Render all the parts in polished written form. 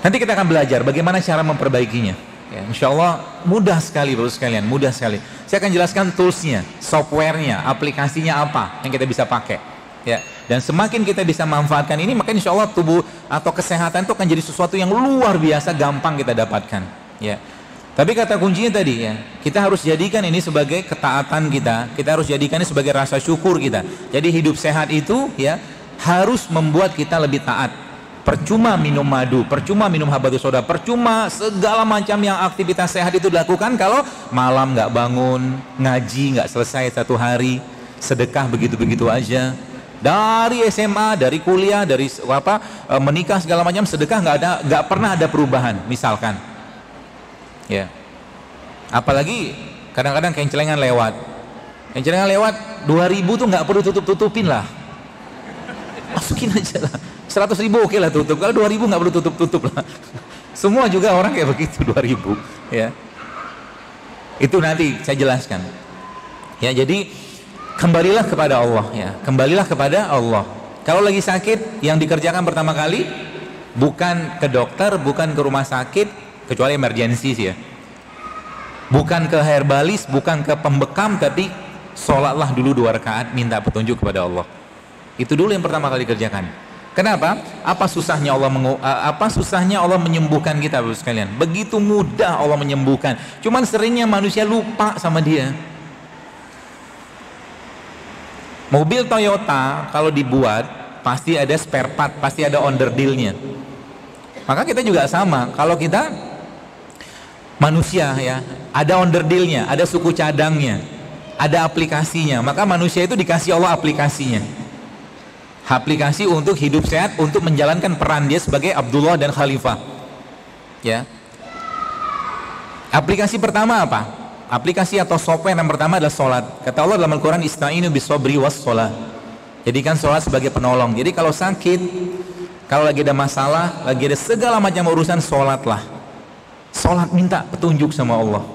Nanti kita akan belajar bagaimana cara memperbaikinya. Ya, insya Allah mudah sekali Bapak sekalian, mudah sekali. Saya akan jelaskan toolsnya, softwarenya, aplikasinya apa yang kita bisa pakai. Ya, dan semakin kita bisa manfaatkan ini, maka insya Allah tubuh atau kesehatan itu akan jadi sesuatu yang luar biasa gampang kita dapatkan. Ya, tapi kata kuncinya tadi ya, kita harus jadikan ini sebagai ketaatan kita harus jadikan ini sebagai rasa syukur kita. Jadi hidup sehat itu ya harus membuat kita lebih taat. Percuma minum madu, percuma minum habatus soda, percuma segala macam yang aktivitas sehat itu dilakukan kalau malam nggak bangun, ngaji nggak selesai satu hari, sedekah begitu-begitu aja. Dari SMA, dari kuliah, dari menikah segala macam sedekah nggak pernah ada perubahan, misalkan. Ya, apalagi kadang-kadang kencelengan lewat, 2000 tuh nggak perlu tutup-tutupin lah, masukin aja lah. 100.000 oke lah tutup, kalau 2000 nggak perlu tutup lah. Semua juga orang kayak begitu 2000 ya. Itu nanti saya jelaskan. Ya, jadi kembalilah kepada Allah ya, kembalilah kepada Allah. Kalau lagi sakit, yang dikerjakan pertama kali bukan ke dokter, bukan ke rumah sakit, kecuali emergensi sih ya. Bukan ke herbalis, bukan ke pembekam, tapi sholatlah dulu 2 rakaat, minta petunjuk kepada Allah. Itu dulu yang pertama kali dikerjakan. Kenapa? Apa susahnya Allah menyembuhkan kita Bapak sekalian? Begitu mudah Allah menyembuhkan. Cuman seringnya manusia lupa sama Dia. Mobil Toyota kalau dibuat pasti ada spare part, pasti ada onderdilnya. Maka kita juga sama. Kalau kita manusia ya, ada onderdilnya, ada suku cadangnya, ada aplikasinya. Maka manusia itu dikasih Allah aplikasinya. Aplikasi untuk hidup sehat, untuk menjalankan peran dia sebagai Abdullah dan Khalifah. Ya. Aplikasi pertama apa? Aplikasi atau software yang pertama adalah sholat. Kata Allah dalam Al-Quran, Ista'inu bis-sobri was-sholah. Jadikan sholat sebagai penolong. Jadi kalau sakit, kalau lagi ada masalah, lagi ada segala macam urusan, sholatlah. Sholat minta petunjuk sama Allah.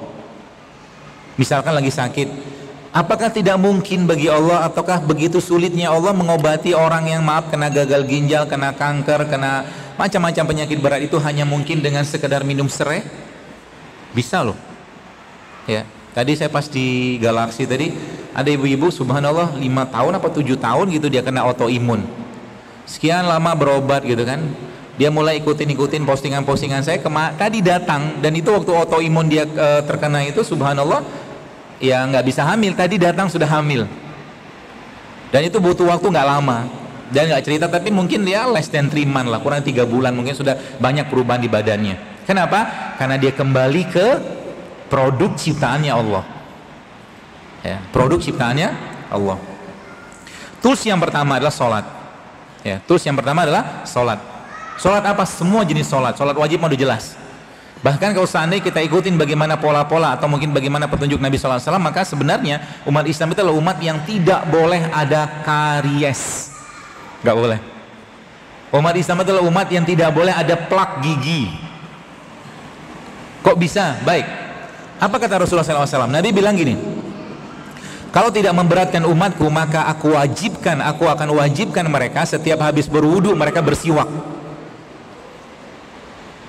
Misalkan lagi sakit, apakah tidak mungkin bagi Allah, ataukah begitu sulitnya Allah mengobati orang yang kena gagal ginjal, kena kanker, kena macam-macam penyakit berat itu hanya mungkin dengan sekedar minum serai? Bisa loh. Ya, tadi saya pas di Galaksi tadi ada ibu-ibu subhanallah 5 tahun apa 7 tahun gitu dia kena autoimun. Sekian lama berobat gitu kan. Dia mulai ikutin postingan-postingan saya tadi datang, dan itu waktu autoimun dia terkena itu subhanallah ya nggak bisa hamil, tadi datang sudah hamil, dan itu butuh waktu nggak lama, dan nggak cerita, tapi mungkin dia less than 3 months lah, kurang 3 bulan mungkin sudah banyak perubahan di badannya. Kenapa? Karena dia kembali ke produk ciptaannya Allah ya, produk ciptaannya Allah. Tools yang pertama adalah sholat ya, tools yang pertama adalah sholat. Sholat apa? Semua jenis sholat, sholat wajib mau udah jelas. Bahkan kalau seandainya kita ikutin bagaimana pola-pola atau mungkin bagaimana petunjuk Nabi SAW, maka sebenarnya umat Islam itu adalah umat yang tidak boleh ada karies. Gak boleh. Umat Islam itu adalah umat yang tidak boleh ada plak gigi. Kok bisa? Baik. Apa kata Rasulullah SAW? Nabi bilang gini, kalau tidak memberatkan umatku, maka aku akan wajibkan mereka setiap habis berwudu mereka bersiwak.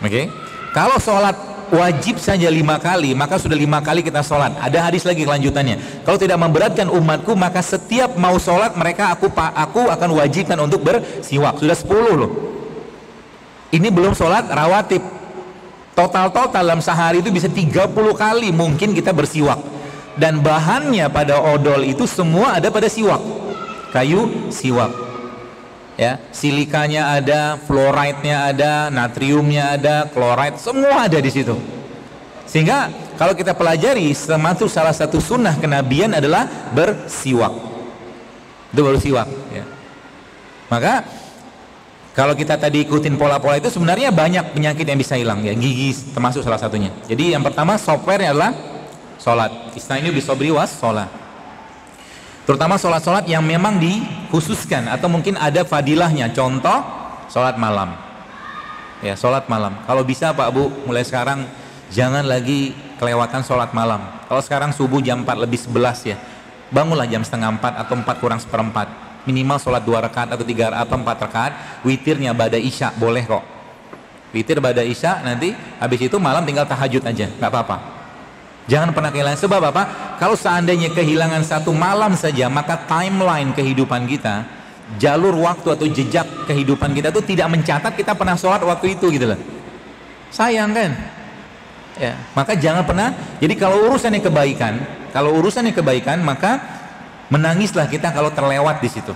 Oke? Kalau sholat wajib saja 5 kali, maka sudah 5 kali kita sholat. Ada hadis lagi kelanjutannya. Kalau tidak memberatkan umatku, maka setiap mau sholat mereka aku akan wajibkan untuk bersiwak. Sudah 10 loh. Ini belum sholat rawatib. Total dalam sehari itu bisa 30 kali mungkin kita bersiwak. Dan bahannya pada odol itu semua ada pada siwak. Kayu siwak. Ya, silikanya ada, fluoride-nya ada, natriumnya ada, kloride, semua ada di situ. Sehingga kalau kita pelajari, termasuk salah satu sunnah kenabian adalah bersiwak. Itu bersiwak. Ya. Maka kalau kita tadi ikutin pola-pola itu, sebenarnya banyak penyakit yang bisa hilang. Ya, gigi termasuk salah satunya. Jadi yang pertama software adalah sholat. Ista'inu bis-sobri was-sholah. Terutama sholat-sholat yang memang dikhususkan atau mungkin ada fadilahnya. Contoh sholat malam ya, sholat malam. Kalau bisa Pak Bu, mulai sekarang jangan lagi kelewatan sholat malam. Kalau sekarang subuh jam 4 lebih 11 ya, bangunlah jam setengah 4 atau 4 kurang seperempat. Minimal sholat 2 rakaat atau 3 atau 4 rakaat. Witirnya ba'da isya boleh kok witir pada isya, nanti habis itu malam tinggal tahajud aja, nggak apa-apa. Jangan pernah kehilangan. Sebab apa? Kalau seandainya kehilangan satu malam saja, maka timeline kehidupan kita, jalur waktu atau jejak kehidupan kita itu tidak mencatat kita pernah sholat waktu itu gitu loh. Sayang kan? Ya, maka jangan pernah. Jadi kalau urusannya kebaikan, maka menangislah kita kalau terlewat di situ.